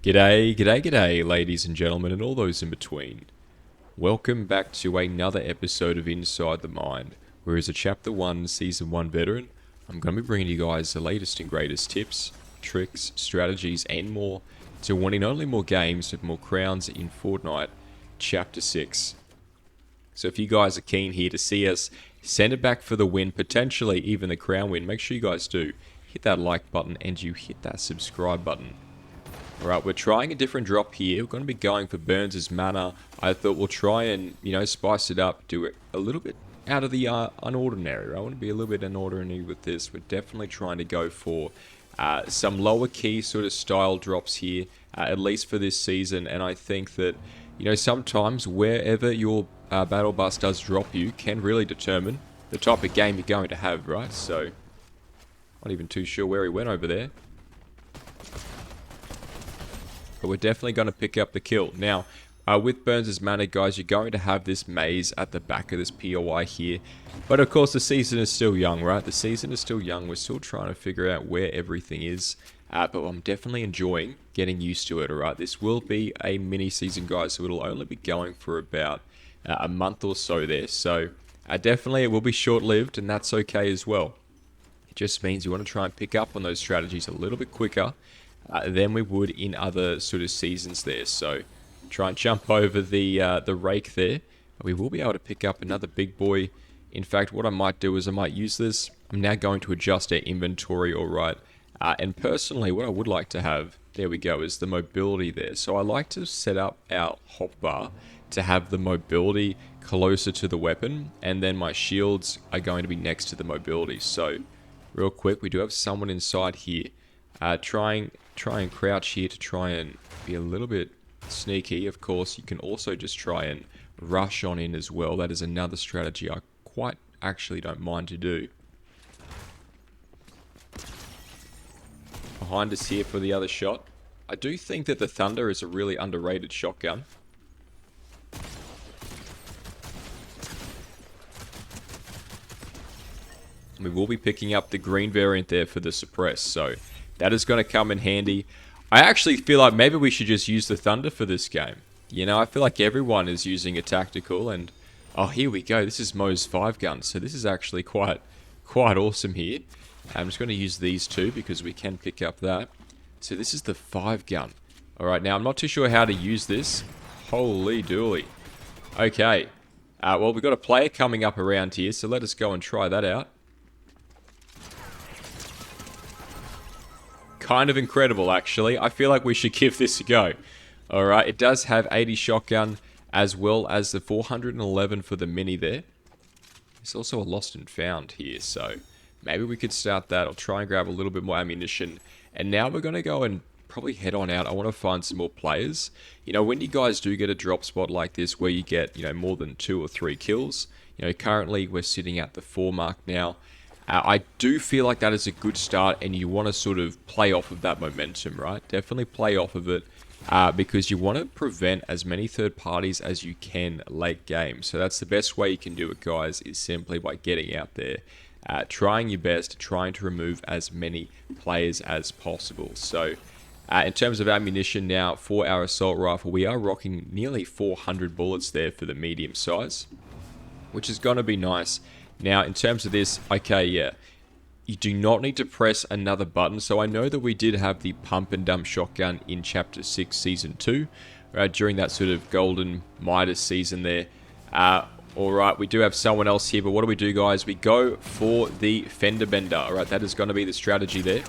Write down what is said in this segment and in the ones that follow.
G'day, g'day, g'day, ladies and gentlemen, and all those in between. Welcome back to another episode of Inside the Mind, where as a Chapter 1, Season 1 veteran, I'm going to be bringing you guys the latest and greatest tips, tricks, strategies, and more to winning not only more games, but more crowns in Fortnite Chapter 6. So if you guys are keen here to see us send it back for the win, potentially even the crown win, make sure you guys do hit that like button and you hit that subscribe button. Alright, we're trying a different drop here. We're going to be going for Burns' Manor. I thought we'll try and, spice it up, do it a little bit out of the unordinary. I want to be a little bit unordinary with this. We're definitely trying to go for some lower key sort of style drops here, at least for this season. And I think that, sometimes wherever your battle bus does drop you can really determine the type of game you're going to have, right? So, not even too sure where he went over there. But we're definitely going to pick up the kill. Now, with Burns' Manor, guys, you're going to have this maze at the back of this POI here. But of course, the season is still young, right? The season is still young. We're still trying to figure out where everything is. But I'm definitely enjoying getting used to it, alright? This will be a mini season, guys, so it'll only be going for about a month or so there. So, definitely it will be short-lived, and that's okay as well. It just means you want to try and pick up on those strategies a little bit quicker than we would in other sort of seasons there. So try and jump over the rake there. We will be able to pick up another big boy. In fact, what I might do is I might use this. I'm now going to adjust our inventory, alright. And personally, what I would like to have, there we go, is the mobility there. So I like to set up our hotbar to have the mobility closer to the weapon. And then my shields are going to be next to the mobility. So real quick, we do have someone inside here. Try and crouch here to try and be a little bit sneaky. Of course, you can also just try and rush on in as well. That is another strategy I quite actually don't mind to do. Behind us here for the other shot. I do think that the Thunder is a really underrated shotgun. We will be picking up the green variant there for the suppress, so that is going to come in handy. I actually feel like maybe we should just use the Thunder for this game. I feel like everyone is using a tactical, and oh, here we go. This is Mo's 5-gun, so this is actually quite awesome here. I'm just going to use these two because we can pick up that. So this is the 5-gun. Alright, now I'm not too sure how to use this. Holy dooly. Okay. Well, we've got a player coming up around here, so let us go and try that out. Kind of incredible, actually. I feel like we should give this a go. Alright, it does have 80 shotgun as well as the 411 for the mini there. There's also a lost and found here, so maybe we could start that. I'll try and grab a little bit more ammunition. And now we're going to go and probably head on out. I want to find some more players. When you guys do get a drop spot like this where you get, more than 2 or 3 kills, currently we're sitting at the 4 mark now. I do feel like that is a good start, and you want to sort of play off of that momentum, right? Definitely play off of it because you want to prevent as many third parties as you can late game. So that's the best way you can do it, guys, is simply by getting out there, trying your best, trying to remove as many players as possible. So in terms of ammunition now, for our assault rifle, we are rocking nearly 400 bullets there for the medium size, which is going to be nice. Now, in terms of this, okay, yeah, you do not need to press another button. So I know that we did have the pump and dump shotgun in Chapter 6, Season 2, during that sort of golden Midas season there. Alright, we do have someone else here, but what do we do, guys? We go for the fender bender. Alright, that is going to be the strategy there.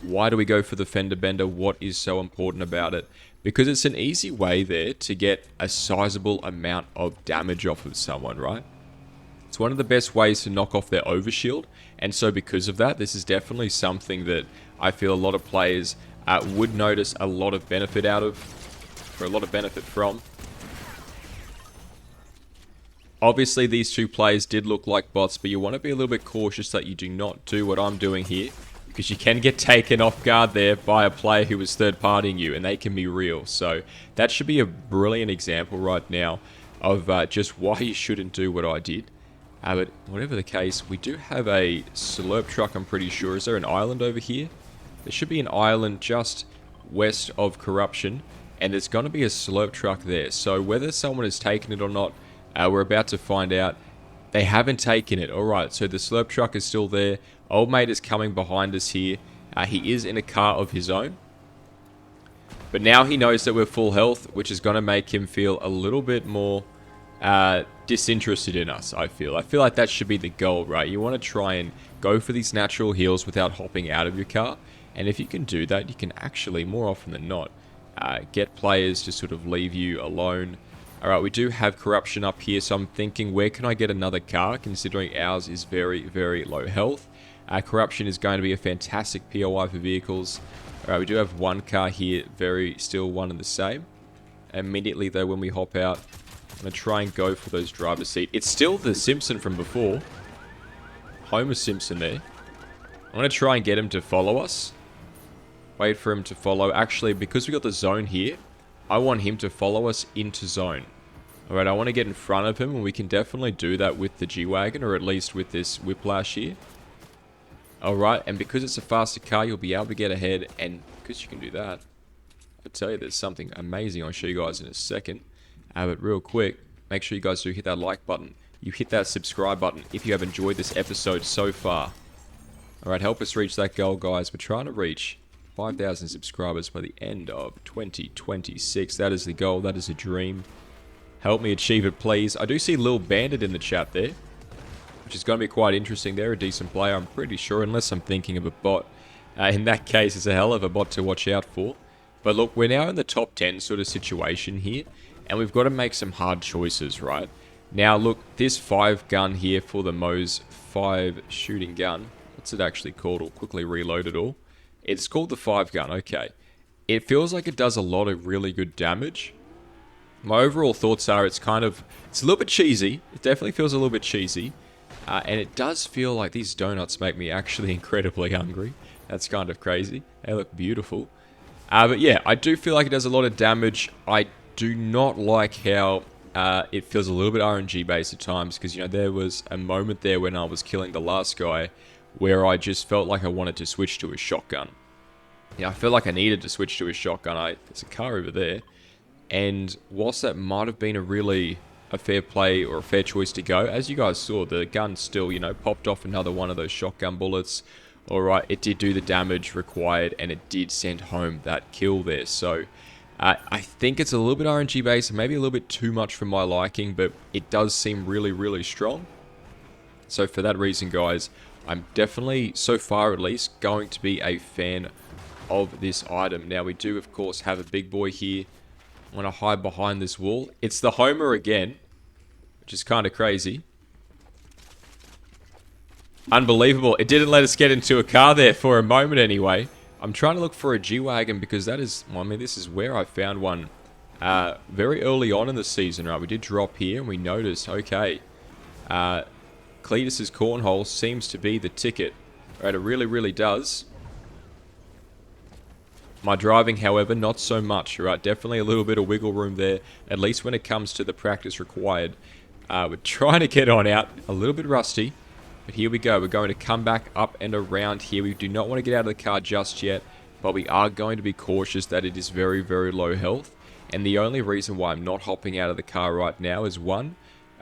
Why do we go for the fender bender? What is so important about it? Because it's an easy way there to get a sizable amount of damage off of someone, right? It's one of the best ways to knock off their overshield, and so because of that, this is definitely something that I feel a lot of players would notice a lot of benefit out of, or a lot of benefit from. Obviously, these two players did look like bots, but you want to be a little bit cautious that you do not do what I'm doing here, because you can get taken off guard there by a player who is third-partying you, and they can be real. So that should be a brilliant example right now of just why you shouldn't do what I did. But whatever the case, we do have a slurp truck, I'm pretty sure. Is there an island over here? There should be an island just west of Corruption, and there's going to be a slurp truck there. So whether someone has taken it or not, we're about to find out. They haven't taken it. Alright, so the slurp truck is still there. Old mate is coming behind us here. He is in a car of his own. But now he knows that we're full health, which is going to make him feel a little bit more disinterested in us, I feel. I feel like that should be the goal, right? You want to try and go for these natural heals without hopping out of your car. And if you can do that, you can actually, more often than not, get players to sort of leave you alone. Alright, we do have Corruption up here, so I'm thinking, where can I get another car, considering ours is very, very low health. Corruption is going to be a fantastic POI for vehicles. Alright, we do have one car here, still one and the same. Immediately though, when we hop out, I'm going to try and go for those driver's seat. It's still the Simpson from before. Homer Simpson there. I'm going to try and get him to follow us. Wait for him to follow. Actually, because we got the zone here, I want him to follow us into zone. Alright, I want to get in front of him, and we can definitely do that with the G-Wagon, or at least with this Whiplash here. Alright, and because it's a faster car, you'll be able to get ahead, and because you can do that, I tell you, there's something amazing I'll show you guys in a second. But real quick, make sure you guys do hit that like button. You hit that subscribe button if you have enjoyed this episode so far. Alright, help us reach that goal, guys. We're trying to reach 5,000 subscribers by the end of 2026. That is the goal. That is a dream. Help me achieve it, please. I do see Lil Bandit in the chat there, which is going to be quite interesting. They're a decent player, I'm pretty sure, unless I'm thinking of a bot. In that case, it's a hell of a bot to watch out for. But look, we're now in the top 10 sort of situation here, and we've got to make some hard choices, right? Now, look, this 5 gun here for the Mo's 5 shooting gun. What's it actually called? I'll quickly reload it all. It's called the 5 gun, okay. It feels like it does a lot of really good damage. My overall thoughts are it's a little bit cheesy. It definitely feels a little bit cheesy. And it does feel like these donuts make me actually incredibly hungry. That's kind of crazy. They look beautiful. But yeah, I do feel like it does a lot of damage. I do not like how it feels a little bit RNG based at times, because, you know, there was a moment there when I was killing the last guy where I just felt like I wanted to switch to a shotgun. Yeah, I felt like I needed to switch to a shotgun. There's a car over there. And whilst that might have been a fair play or a fair choice to go, as you guys saw, the gun still, you know, popped off another one of those shotgun bullets. Alright, it did do the damage required, and it did send home that kill there. So, I think it's a little bit RNG based, maybe a little bit too much for my liking, but it does seem really, really strong. So for that reason, guys, I'm definitely, so far at least, going to be a fan of this item. Now, we do, of course, have a big boy here. I'm going to hide behind this wall. It's the Homer again, which is kind of crazy. Unbelievable. It didn't let us get into a car there for a moment anyway. I'm trying to look for a G-Wagon because that is, well, I mean, this is where I found one very early on in the season, right? We did drop here and we noticed, okay, Cletus's cornhole seems to be the ticket. Right, it really, really does. My driving, however, not so much, right? Definitely a little bit of wiggle room there, at least when it comes to the practice required. We're trying to get on out, a little bit rusty. But here we go. We're going to come back up and around here. We do not want to get out of the car just yet, but we are going to be cautious that it is very, very low health. And the only reason why I'm not hopping out of the car right now is well,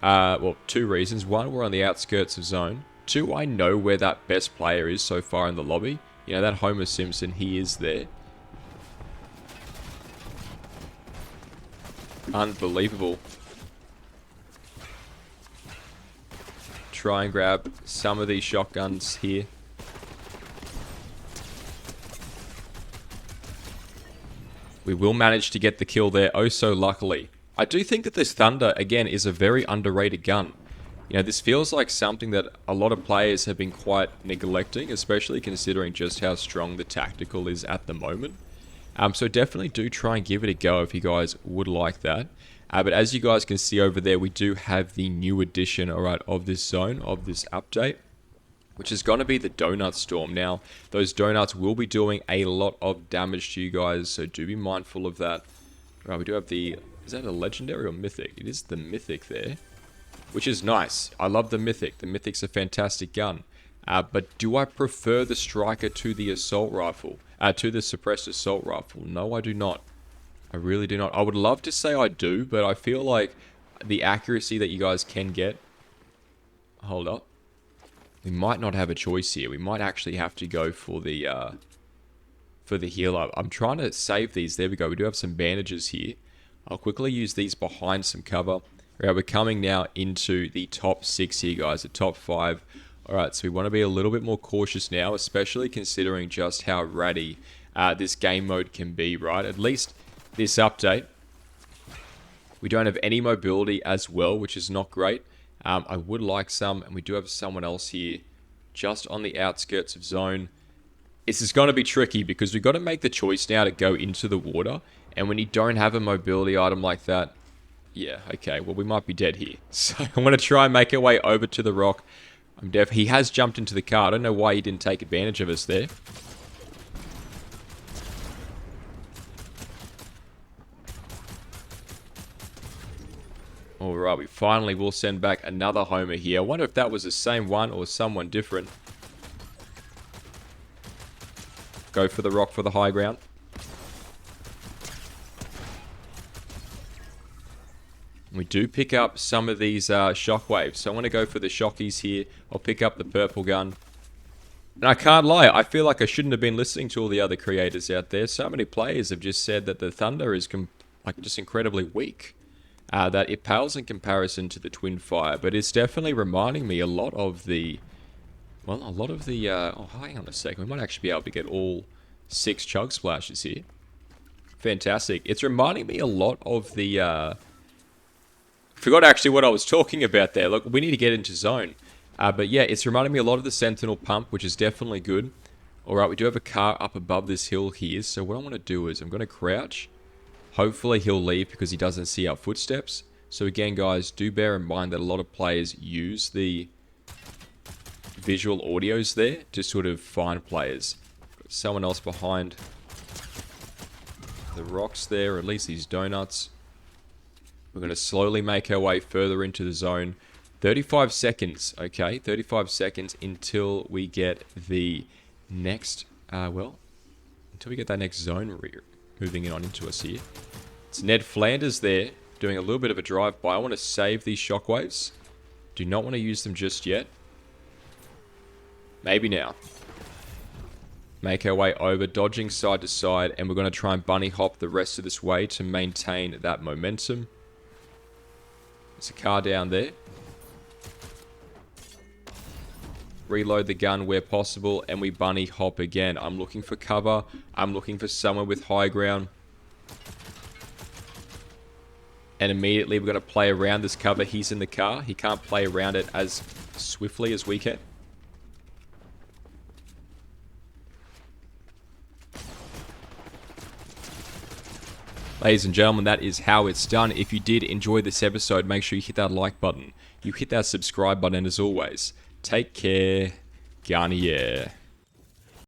2 reasons. 1, we're on the outskirts of zone. 2, I know where that best player is so far in the lobby. You know, that Homer Simpson, he is there. Unbelievable. Try and grab some of these shotguns here. We will manage to get the kill there, oh so luckily. I do think that this Thunder, again, is a very underrated gun. You know, this feels like something that a lot of players have been quite neglecting, especially considering just how strong the tactical is at the moment. So definitely do try and give it a go if you guys would like that. But as you guys can see over there, we do have the new edition, alright, of this zone, of this update, which is going to be the Donut Storm. Now, those donuts will be doing a lot of damage to you guys, so do be mindful of that. Right, we do have the, is that a legendary or mythic? It is the mythic there, which is nice. I love the mythic. The mythic's a fantastic gun. But do I prefer the striker to the assault rifle? to the suppressed assault rifle? No, I do not. I really do not. I would love to say I do, but I feel like the accuracy that you guys can get... Hold up. We might not have a choice here. We might actually have to go for the heal up. I'm trying to save these. There we go. We do have some bandages here. I'll quickly use these behind some cover. Alright, we're coming now into the top 6 here, guys. The top 5. Alright, so we want to be a little bit more cautious now, especially considering just how ratty this game mode can be, right? At least this update. We don't have any mobility as well, which is not great. I would like some, and we do have someone else here just on the outskirts of zone. This is going to be tricky because we've got to make the choice now to go into the water. And when you don't have a mobility item like that, yeah, okay, well, we might be dead here. So I'm going to try and make our way over to the rock. He has jumped into the car. I don't know why he didn't take advantage of us there. Alright, we finally will send back another Homer here. I wonder if that was the same one or someone different. Go for the rock for the high ground. We do pick up some of these shockwaves. So I want to go for the shockies here. I'll pick up the purple gun. And I can't lie, I feel like I shouldn't have been listening to all the other creators out there. So many players have just said that the Thunder is just incredibly weak. That it pales in comparison to the Twin Fire, but it's definitely reminding me a lot of the... Well, oh, hang on a second. We might actually be able to get all 6 chug splashes here. Fantastic. It's reminding me a lot of the... Forgot actually what I was talking about there. Look, we need to get into zone. But yeah, it's reminding me a lot of the Sentinel Pump, which is definitely good. Alright, we do have a car up above this hill here. So what I want to do is I'm going to crouch. Hopefully he'll leave because he doesn't see our footsteps. So again, guys, do bear in mind that a lot of players use the visual audios there to sort of find players. Someone else behind the rocks there, or at least these donuts. We're going to slowly make our way further into the zone. 35 seconds, okay? 35 seconds until we get the next, until we get that next zone moving in on into us here. It's Ned Flanders there, doing a little bit of a drive-by. I want to save these shockwaves. Do not want to use them just yet. Maybe now. Make our way over, dodging side to side, and we're going to try and bunny hop the rest of this way to maintain that momentum. There's a car down there. Reload the gun where possible, and we bunny hop again. I'm looking for cover. I'm looking for someone with high ground. And immediately we're going to play around this cover. He's in the car. He can't play around it as swiftly as we can. Ladies and gentlemen, that is how it's done. If you did enjoy this episode, make sure you hit that like button. You hit that subscribe button, as always. Take care. Garnier.